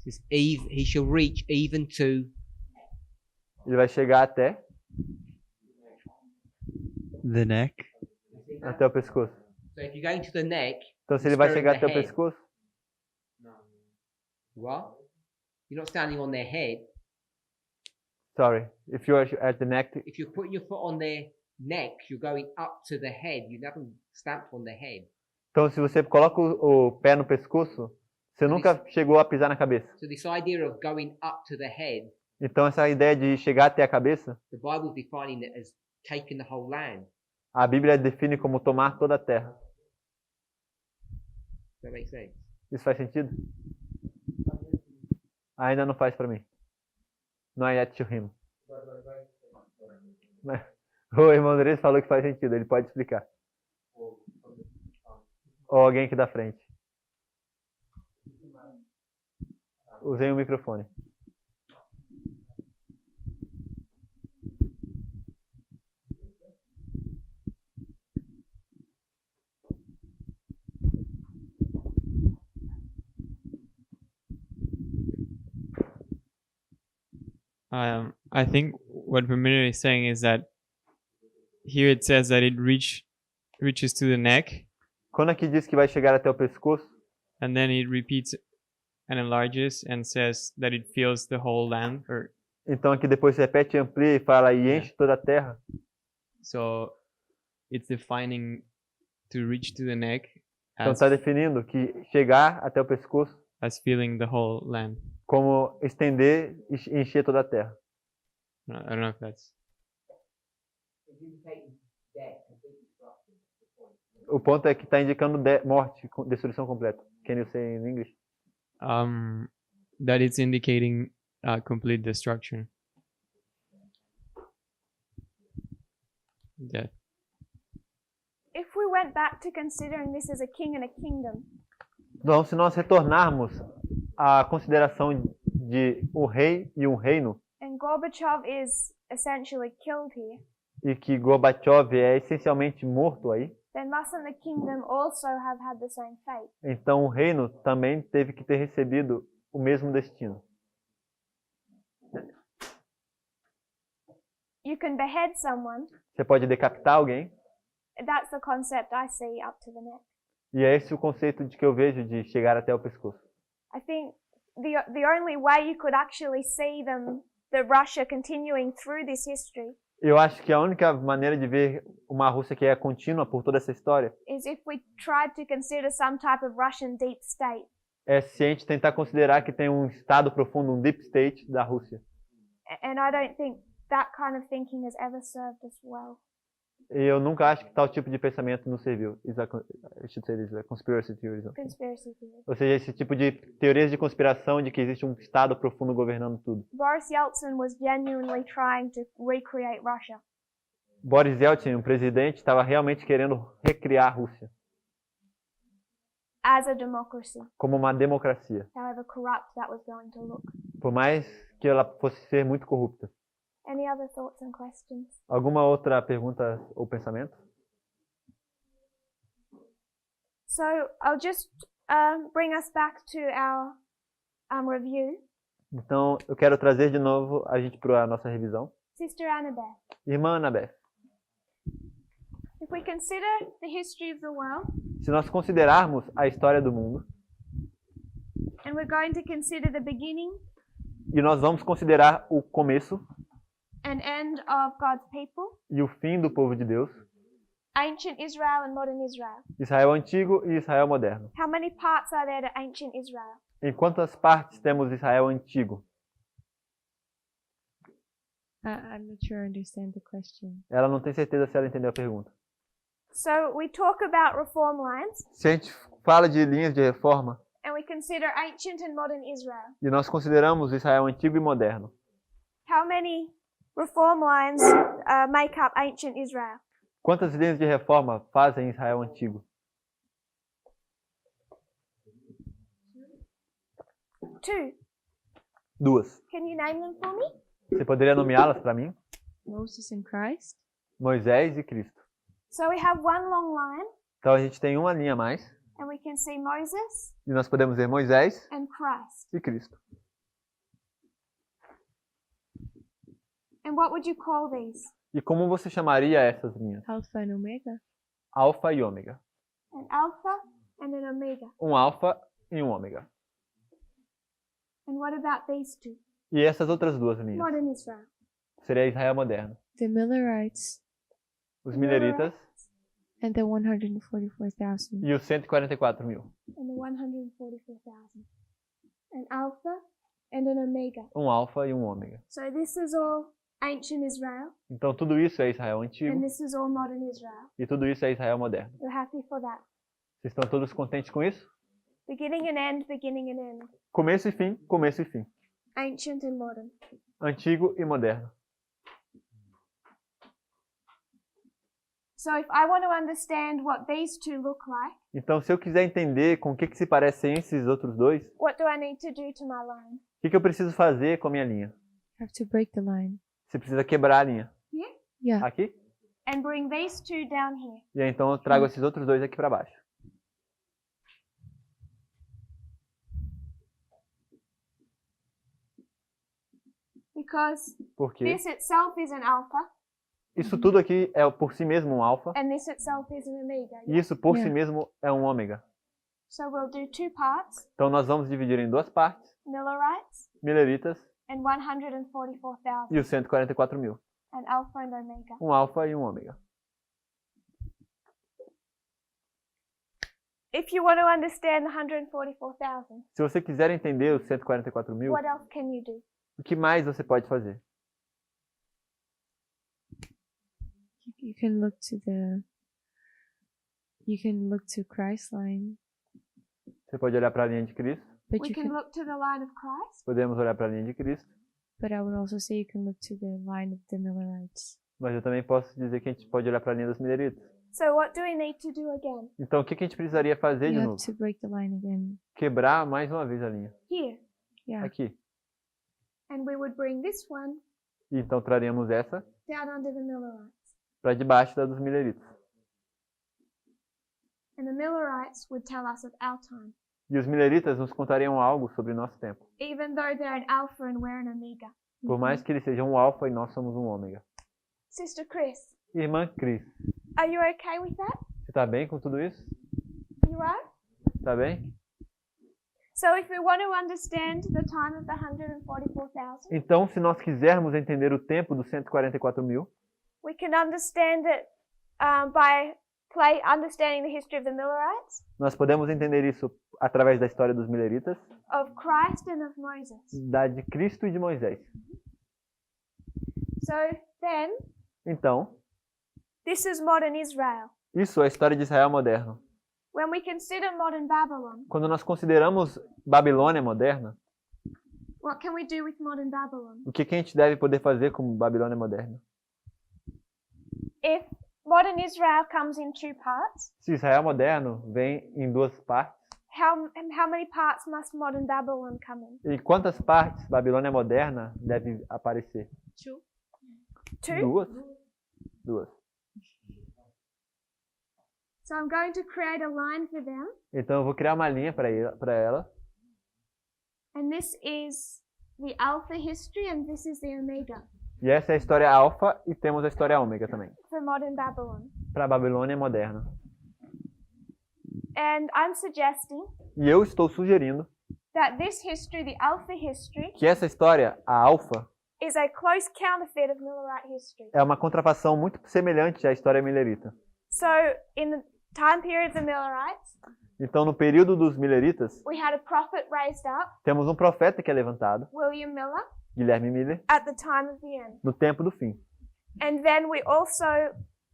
It says, he shall reach even to. Ele vai chegar até The neck. o pescoço. So if you're going to the neck, Então, se ele vai Spare chegar the até o head. pescoço, what? You're not standing on their head. sorry, if you are at the neck, If you're putting your foot on their neck, you're going up to the head. You haven't stamped on the head. então se você coloca o pé no pescoço, você nunca chegou a pisar na cabeça. So this idea of going up to the head, Então, essa ideia de chegar até a cabeça, the Bible's defining it as taking the whole land. a Bíblia define como tomar toda a terra. Does that make sense? Isso faz sentido? Ainda não faz para mim. Not yet to him. O irmão Andrés falou que faz sentido, ele pode explicar. Ou alguém aqui da frente. Usei o microfone. I think what Ramiro is saying is that here it says that it reaches to the neck, Quando aqui diz que vai chegar até o pescoço, and then it repeats and enlarges and says that it fills the whole land. Or então aqui depois repete, amplia e fala e enche toda a terra. so, it's defining to reach to the neck Então as, está definindo que chegar até o pescoço as filling the whole land. como estender e encher toda a terra. I don't know if that's. O ponto é que está indicando morte, destruição completa. Can you say in English? That it's indicating complete destruction. Death. if we went back to considering this as a king and a kingdom, Então, se nós retornarmos à consideração de um rei e um reino, and Gorbachev is essentially killed here, e que Gorbachev é essencialmente morto aí, then mustn't the kingdom also have had the same fate? então o reino também teve que ter recebido o mesmo destino. You can behead someone. Você pode decapitar alguém, That's the concept I see up to the neck. e é esse o conceito de que eu vejo de chegar até o pescoço. I think the only way you could actually see the Russia continuing through this history Eu acho que a única maneira de ver uma Rússia que é contínua por toda essa história is if we tried to consider some type of Russian deep state. é se a gente tentar considerar que tem um estado profundo, um deep state da Rússia. And I don't think that kind of thinking has ever served us well. E eu nunca acho que tal tipo de pensamento nos serviu. I should say this, conspiracy theories. Conspiracy theory. Ou seja, esse tipo de teorias de conspiração de que existe um estado profundo governando tudo. Boris Yeltsin was genuinely trying to recreate Russia. Boris Yeltsin, o presidente, estava realmente querendo recriar a Rússia As a democracy, como uma democracia, however corrupt that was going to look. por mais que ela fosse ser muito corrupta. Any other thoughts and questions? Alguma outra pergunta ou pensamento? So I'll just bring us back to our review. Então, eu quero trazer de novo a gente para a nossa revisão. Sister Annabeth, Irmã Annabeth, if we consider the history of the world, se nós considerarmos a história do mundo, and we're going to consider the beginning e nós vamos considerar o começo and end of God's people, e o fim do povo de Deus, ancient Israel and modern Israel, Israel antigo e Israel moderno. how many parts are there to ancient Israel? Em quantas partes temos Israel antigo? I'm not sure I understand the question. Ela não tem certeza se ela entendeu a pergunta. So we talk about reform lines, Se a gente fala de linhas de reforma and we consider ancient and modern Israel. e nós consideramos Israel antigo e moderno, How many reform lines make up ancient Israel? quantas linhas de reforma fazem Israel antigo? 2. 2. Can you name them for me? Você poderia nomeá-las para mim? Moses and Christ? Moisés e Cristo. So we have one long line, Então a gente tem uma linha a mais and we can see Moses e nós podemos ver Moisés and Christ. e Cristo. And what would you call these? E como você chamaria essas linhas? Alpha and Omega? Alfa e ômega. An alpha and an omega. Um alfa e um ômega. And what about these two? E essas outras duas linhas? Modern Israel. Seria Israel moderno. The Millerites Os Mileritas and the 144,000. e os 144 mil. And the 144,000. An alpha and an omega. Um alfa e um ômega. So this is all ancient Israel, Então tudo isso é Israel antigo and this is all modern Israel. e tudo isso é Israel moderno. You're happy for that? Vocês estão todos contentes com isso? Beginning and end, beginning and end. Começo e fim, começo e fim. Ancient and modern. Antigo e moderno. So if I want to understand what these two look like, Então, se eu quiser entender com o que se parecem esses outros dois, what do I need to do to my line? o que eu preciso fazer com a minha linha? Have to break the line. Você precisa quebrar a linha. Here? Yeah. Aqui? And bring these two down here. E aí, então eu trago esses outros dois aqui para baixo. Because Porque this itself is an alpha, isso tudo aqui é por si mesmo um alfa and this itself is an omega. e isso por si Yeah. mesmo é um ômega. So we'll do two parts, Então nós vamos dividir em duas partes, Millerites Mileritas and 144,000, e os 144 mil. an alpha and omega. Um alfa e um ômega. If you want to understand the 144,000, Se você quiser entender os 144 mil, what else can you do? o que mais você pode fazer? You can look to the. You can look to Christ's line, Você pode olhar para a linha de Cristo, but We you can can. look to the line of Christ, podemos olhar para a linha de Cristo, But I would also say you can look to the line of the Millerites. mas eu também posso dizer que a gente pode olhar para a linha dos Mileritas. So what do we need to do again? Então o que que a gente precisaria fazer You de have novo? to break the line again. Quebrar mais uma vez a linha. Here. Yeah. Aqui. And we would bring this one E então traremos essa down under the Millerites. para debaixo da dos mileritas. And the Millerites would tell us of our time, E os mileritas nos contariam algo sobre o nosso tempo. even though they're an Alpha and we're an Omega. Por mais que eles sejam um alfa e nós somos um ômega. Sister Chris, Irmã Cris, are you okay with that? você tá bem com tudo isso? You are? Tá bem? So if we want to understand the time of the 144,000, Então, se nós quisermos entender o tempo dos 144.000, we can understand it by understanding the history of the Millerites, nós podemos entender isso através da história dos mileritas, of Christ and of Moses. da de Cristo e de Moisés. So then, Então, this is modern Israel. isso é a história de Israel moderno. When we consider modern Babylon, Quando nós consideramos Babilônia moderna, what can we do with modern Babylon? o que que a gente deve poder fazer com Babilônia moderna? If modern Israel comes in two parts, Se Israel moderno vem em duas partes, how many parts must modern Babylon come in? e quantas partes Babilônia moderna deve aparecer? Two. Duas? Duas. So I'm going to create a line for them, Então eu vou criar uma linha para ela. and this is the Alpha history, and this is the Omega E essa é a história alfa e temos a história ômega também. for modern Babylon. Para a Babilônia moderna. And I'm suggesting E eu estou sugerindo that this history, the Alpha history, que essa história, a alfa, is a close counterfeit of Millerite history. é uma contrafação muito semelhante à história milerita. So in the time period of the Millerites, Então, no período dos mileritas, we had a prophet raised up, temos um profeta que é levantado, William Miller, Guilherme Miller, at the time of the end. no tempo do fim. And then we also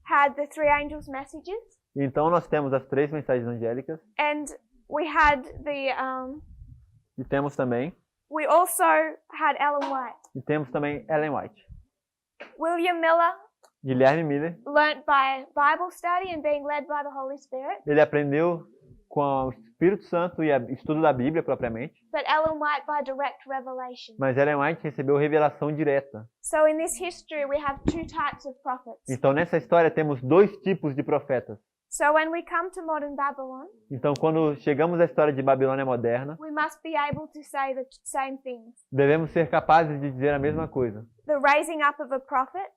had the three angels' messages, E então nós temos as três mensagens angélicas and we had e temos também Ellen White. e temos também Ellen White. William Miller Guilherme Miller, learnt by Bible study and being led by the Holy Spirit, ele aprendeu com o Espírito Santo e o estudo da Bíblia propriamente, but Ellen White by direct revelation. mas Ellen White recebeu revelação direta. So in this history we have two types of prophets. Então nessa história temos dois tipos de profetas. So when we come to modern Babylon, Então quando chegamos à história de Babilônia moderna, we must be able to say the same things. devemos ser capazes de dizer a mesma coisa. The raising up of a prophet,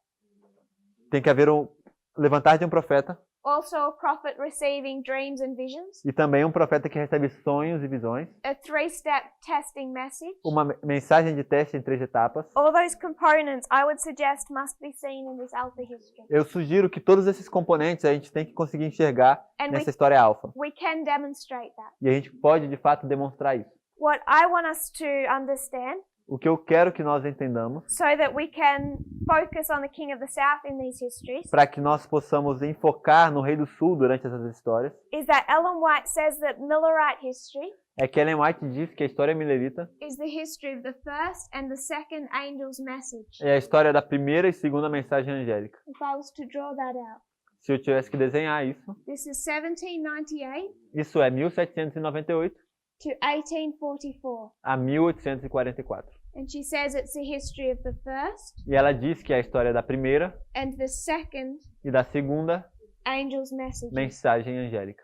Tem que haver um levantar de um profeta also a prophet receiving dreams and visions, e também um profeta que recebe sonhos e visões, a three-step testing message. uma mensagem de teste em 3 etapas. All those components I would suggest must be seen in this Alpha history. Eu sugiro que todos esses componentes a gente tem que conseguir enxergar And nessa história alfa. we can demonstrate that. E a gente pode, de fato, demonstrar isso. What I want us to understand, O que eu quero que nós entendamos, so that we can focus on the King of the South in these histories, para que nós possamos enfocar no Rei do Sul durante essas histórias, is that Ellen White says that Millerite history é que Ellen White diz que a história milerita is the history of the first and the second angel's message. é a história da primeira e segunda mensagem angélica. If I was to draw that out, Se eu tivesse que desenhar isso, this is 1798 isso é 1798 to 1844. a 1844. And she says it's the history of the first E ela diz que é a história da primeira and the second e da segunda angel's messages. mensagem angélica.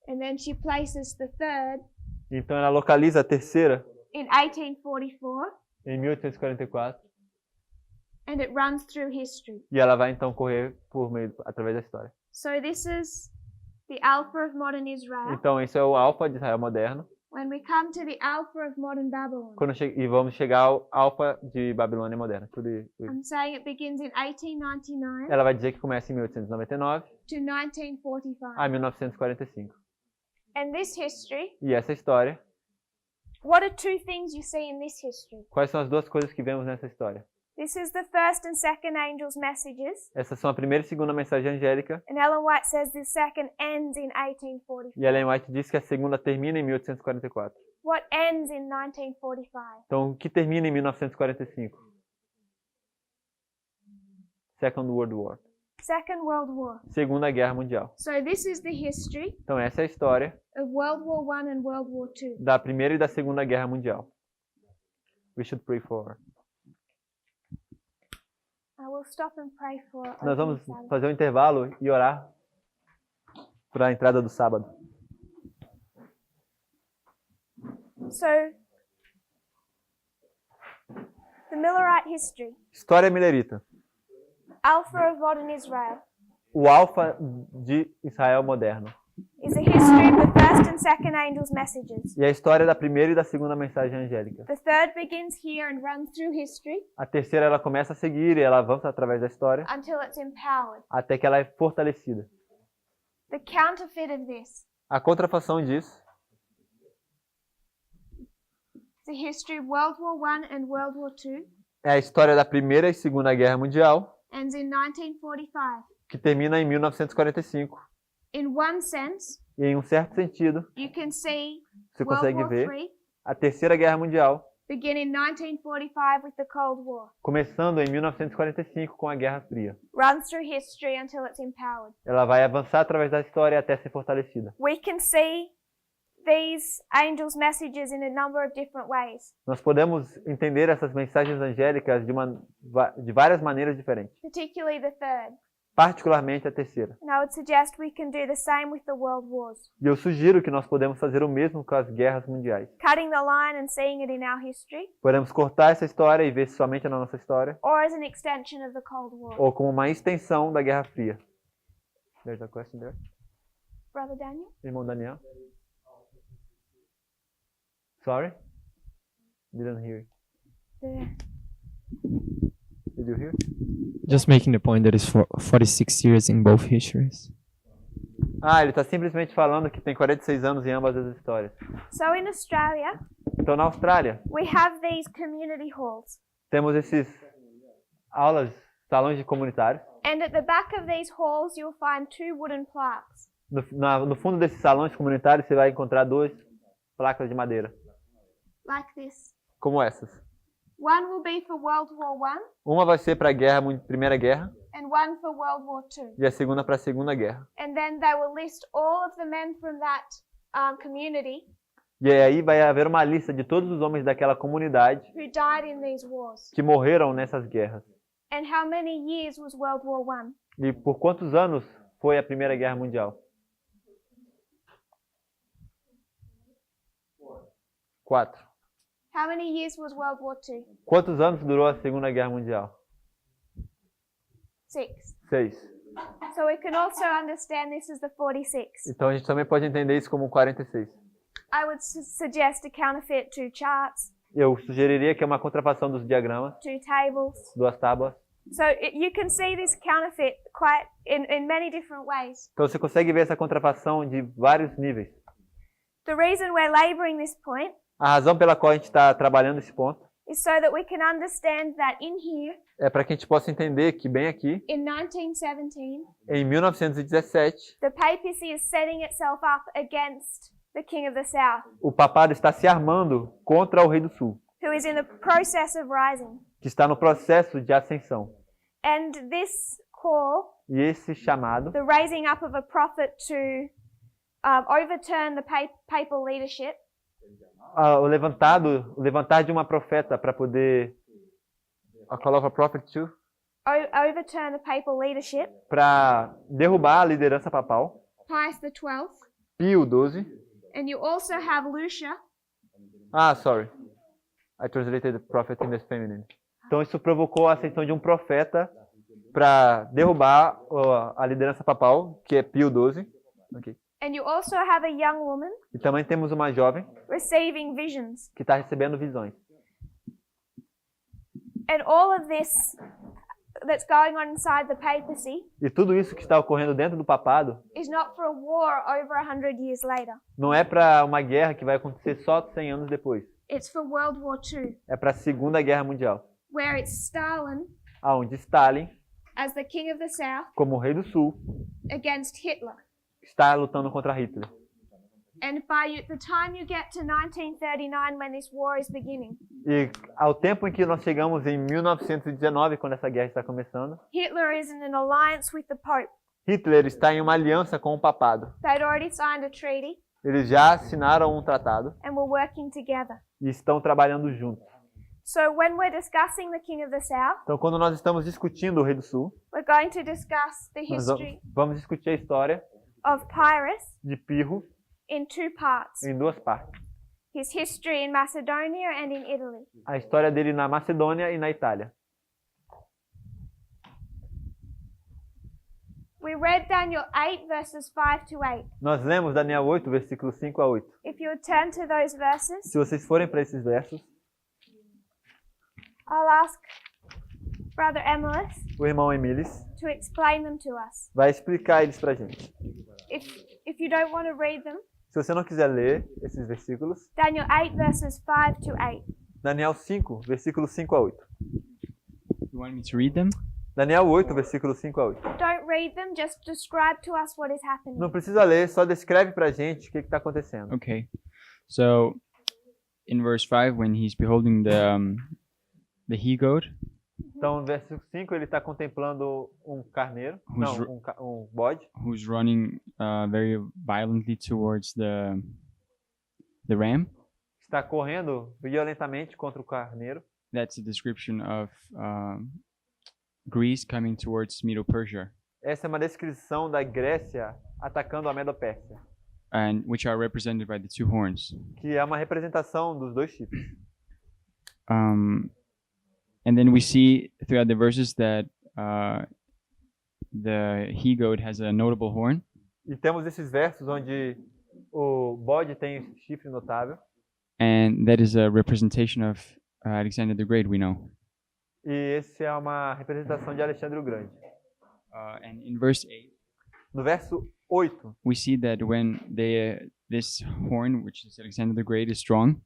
And then she places the third Então ela localiza a terceira in 1844, em 1844 and it runs through history. e ela vai então correr por meio através da história. So this is the Alpha of modern Israel. Então esse é o alfa de Israel moderno. When we come to the Alpha of modern Babylon, E vamos chegar ao alfa de Babilônia moderna. I'm saying it begins in 1899 Ela vai dizer que começa em 1899 to 1945. a 1945. And this history, E essa história, what are two things you see in this history? quais são as duas coisas que vemos nessa história? This is the first and second angels' messages. Essas são a primeira e segunda mensagem angélica. And Ellen White says the second ends in 1844. E Ellen White diz que a segunda termina em 1844. What ends in 1945? Então, o que termina em 1945? Second World War. Second World War. Segunda Guerra Mundial. So this is the history Então essa é a história of World War I and World War II. da Primeira e da Segunda Guerra Mundial. We should pray for. I will stop and pray for. Nós opening vamos Sabbath. fazer um intervalo e orar para a entrada do sábado. So, the Millerite history. História milerita. Alpha of modern Israel O alfa de Israel moderno. is a history of the first and second angels' messages. E a história da primeira e da segunda mensagem angélica. The third begins here and runs through history A terceira ela começa a seguir e ela avança através da história until it's empowered. até que ela é fortalecida. The counterfeit of this A contrafação disso is the history of World War I and World War II, é a história da Primeira e Segunda Guerra Mundial, ends in 1945. que termina em 1945. In one sense, E em um certo sentido, you can see você World consegue War ver III a Terceira Guerra Mundial begin in 1945 with the Cold War. começando em 1945 com a Guerra Fria. Runs through history until it's empowered. Ela vai avançar através da história até ser fortalecida. We can see these angels' messages in a number of different ways, Nós podemos entender essas mensagens angélicas de várias maneiras diferentes, particularly the third. particularmente a terceira. And I would suggest we can do the same with the world wars, E eu sugiro que nós podemos fazer o mesmo com as guerras mundiais. cutting the line and seeing it in our history, Podemos cortar essa história e ver somente na nossa história, or as an extension of the Cold War. ou como uma extensão da Guerra Fria. There's a question there. Brother Daniel? Irmão Daniel? Sorry? Didn't hear. The Did you hear? Just making the point that it's 46 years in both histories. Ah, ele está simplesmente falando que tem 46 anos em ambas as histórias. So in Australia, Então, na Austrália, we have these community halls. temos esses salões de comunitários. And at the back of these halls, you'll find two wooden plaques. No fundo desses salões comunitários, você vai encontrar duas placas de madeira, Like this. como essas. One will be for World War I Uma vai ser para a Primeira Guerra and one for World War II. e a segunda para a Segunda Guerra. And then they will list all of the men from that community E aí vai haver uma lista de todos os homens daquela comunidade who died in these wars. que morreram nessas guerras. And how many years was World War I? E por quantos anos foi a Primeira Guerra Mundial? 4. How many years was World War II? Quantos anos durou a Segunda Guerra Mundial? 6. 6. So we can also understand this as the 46. Então a gente também pode entender isso como 46. I would suggest a counterfeit, 2 charts, Eu sugeriria que é uma contrafação dos diagramas, 2 tables. 2 tábuas. So you can see this counterfeit quite in many different ways. Então você consegue ver essa contrafação de vários níveis. The reason we're laboring this point A razão pela qual a gente está trabalhando esse ponto is so that we can understand that in here, é para que a gente possa entender que bem aqui, in 1917, em 1917, the papacy is setting itself up against the King of the South, o papado está se armando contra o Rei do Sul, who is in the process of rising. que está no processo de ascensão. And this call, E esse chamado, the raising up of a prophet to overturn the papal leadership, o levantar de uma profeta para poder a call of a prophet to, overturn the papal leadership, para derrubar a liderança papal, Pius XII, Pio XII. and you also have Lucia, Sorry. I translated prophet in the feminine. Então isso provocou a ascensão de um profeta para derrubar a liderança papal, que é Pio XII. Okay. and you also have a young woman E também temos uma jovem receiving visions. que está recebendo visões. And all of this that's going on inside the papacy E tudo isso que está ocorrendo dentro do papado is not for a war over 100 years later. não é para uma guerra que vai acontecer só 100 anos depois. It's for World War II, É para a Segunda Guerra Mundial, where it's Stalin onde Stalin, as the King of the South como rei do Sul, against Hitler. está lutando contra Hitler. And the time you get to 1939 when this war is beginning, E ao tempo em que nós chegamos em 1919, quando essa guerra está começando, Hitler is in an alliance with the Pope. Hitler está em uma aliança com o papado. They'd already signed a treaty Eles já assinaram um tratado and were working together. e estão trabalhando juntos. So when we're discussing the King of the South, Então, quando nós estamos discutindo o Rei do Sul, we're going to discuss the nós history vamos discutir a história of Pyrrhus de Pirro in two parts. em duas partes. His history in Macedonia and in Italy. A história dele na Macedônia e na Itália. We read Daniel 8 verses 5 to 8. Nós lemos Daniel 8, versículos 5 a 8. If you would turn to those verses, Se vocês forem para esses versos, I'll ask Brother Emilis o irmão Emilis to explain them to us. vai explicar eles pra gente. If you don't want to read them, Se você não quiser ler esses versículos, Daniel 8 verses 5 to 8. Daniel 5, versículos 5 a 8. You want me to read them? Daniel 8, versículos 5 a 8. Don't read them, just describe to us what is happening. Não precisa ler, só descreve pra gente o que está acontecendo. Okay. So, in verse 5, when he's beholding the he-goat, Então, no versículo 5, ele está contemplando um carneiro, Who's não, um bode, who's running very violently towards the ram. está correndo violentamente contra o carneiro. That's a description of Greece coming towards Medo-Persia, Essa é uma descrição da Grécia atacando a Medo-Pérsia, and which are represented by the two horns. que é uma representação dos dois chifres. And then we see throughout the verses that the he-goat has a notable horn, E temos esses versos onde o bode tem esse chifre notável, and that is a representation of Alexander the Great, we know. e esse é uma representação de Alexandre o Grande. And in verse 8, No verso 8, we see that when this horn, which is Alexander the Great, is strong,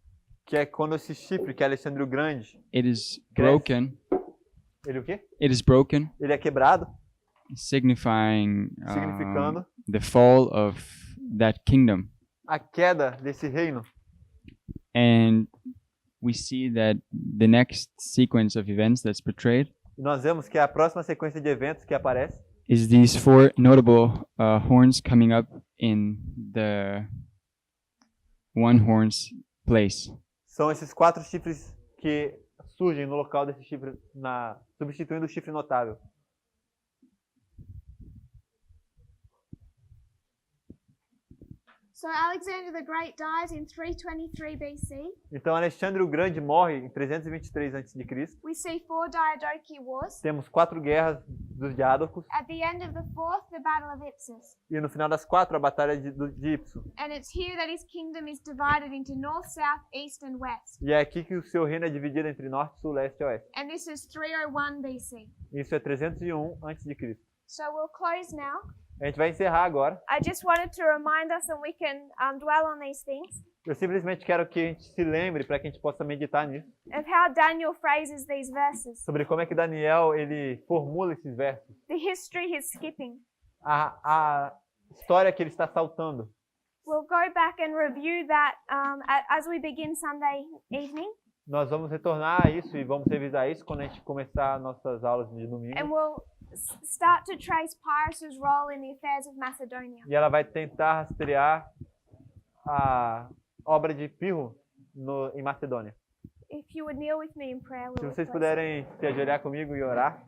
que é quando esse chifre, que é Alexandre o Grande, it is cresce. broken. Ele o quê? It is broken, Ele é quebrado, signifying significando the fall of that kingdom. a queda desse reino. And we see that the next sequence of events that's portrayed E nós vemos que a próxima sequência de eventos que aparece is these four notable horns coming up in the one horn's place. são esses 4 chifres que surgem no local desse chifre, substituindo o chifre notável. So Alexander the Great dies in 323 BC. Então Alexandre o Grande morre em 323 a.C. We see 4 Diadochi wars. Temos 4 guerras dos Diádocos At the end of the 4th, the Battle of Ipsus. e no final das 4 a batalha de Ipso. And it's here that his kingdom is divided into north, south, east, and west. E é aqui que o seu reino é dividido entre norte, sul, leste e oeste. And this is 301 BC. Isso é 301 a.C. So we'll close now. A gente vai encerrar agora. I just wanted to remind us, and we can dwell on these things, Eu simplesmente quero que a gente se lembre, para que a gente possa meditar nisso, of how Daniel phrases these verses. sobre como é que Daniel ele formula esses versos. The history he's skipping. A história que ele está saltando. We'll go back and review that as we begin Sunday evening. Nós vamos retornar a isso e vamos revisar isso quando a gente começar nossas aulas de domingo. And we'll start to trace Pyrrhus' role in the affairs of Macedonia. E ela vai tentar rastrear a obra de Pirro em Macedônia. If you would kneel with me in prayer, Se we'll vocês close. puderem se ajoelhar comigo e orar.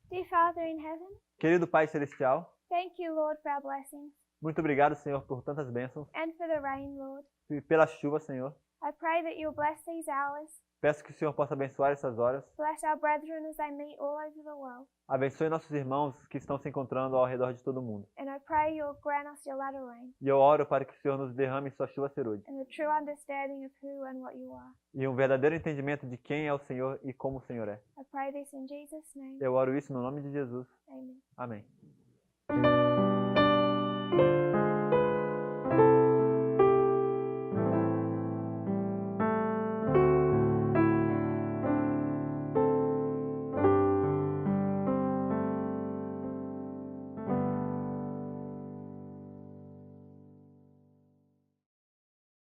Dear Father in heaven, Querido Pai Celestial, thank you, Lord, for our blessings muito obrigado, Senhor, por tantas bênçãos and for the rain, Lord. e pela chuva, Senhor. I pray that you'll bless these hours, Peço que o Senhor possa abençoar essas horas. bless our brethren as they meet all over the world. Abençoe nossos irmãos que estão se encontrando ao redor de todo mundo. And I pray you'll grant us your latter rain E eu oro para que o Senhor nos derrame sua chuva serôdia. and the true understanding of who and what you are. E um verdadeiro entendimento de quem é o Senhor e como o Senhor é. I pray this in Jesus' name. Eu oro isso no nome de Jesus. Amen. Amém.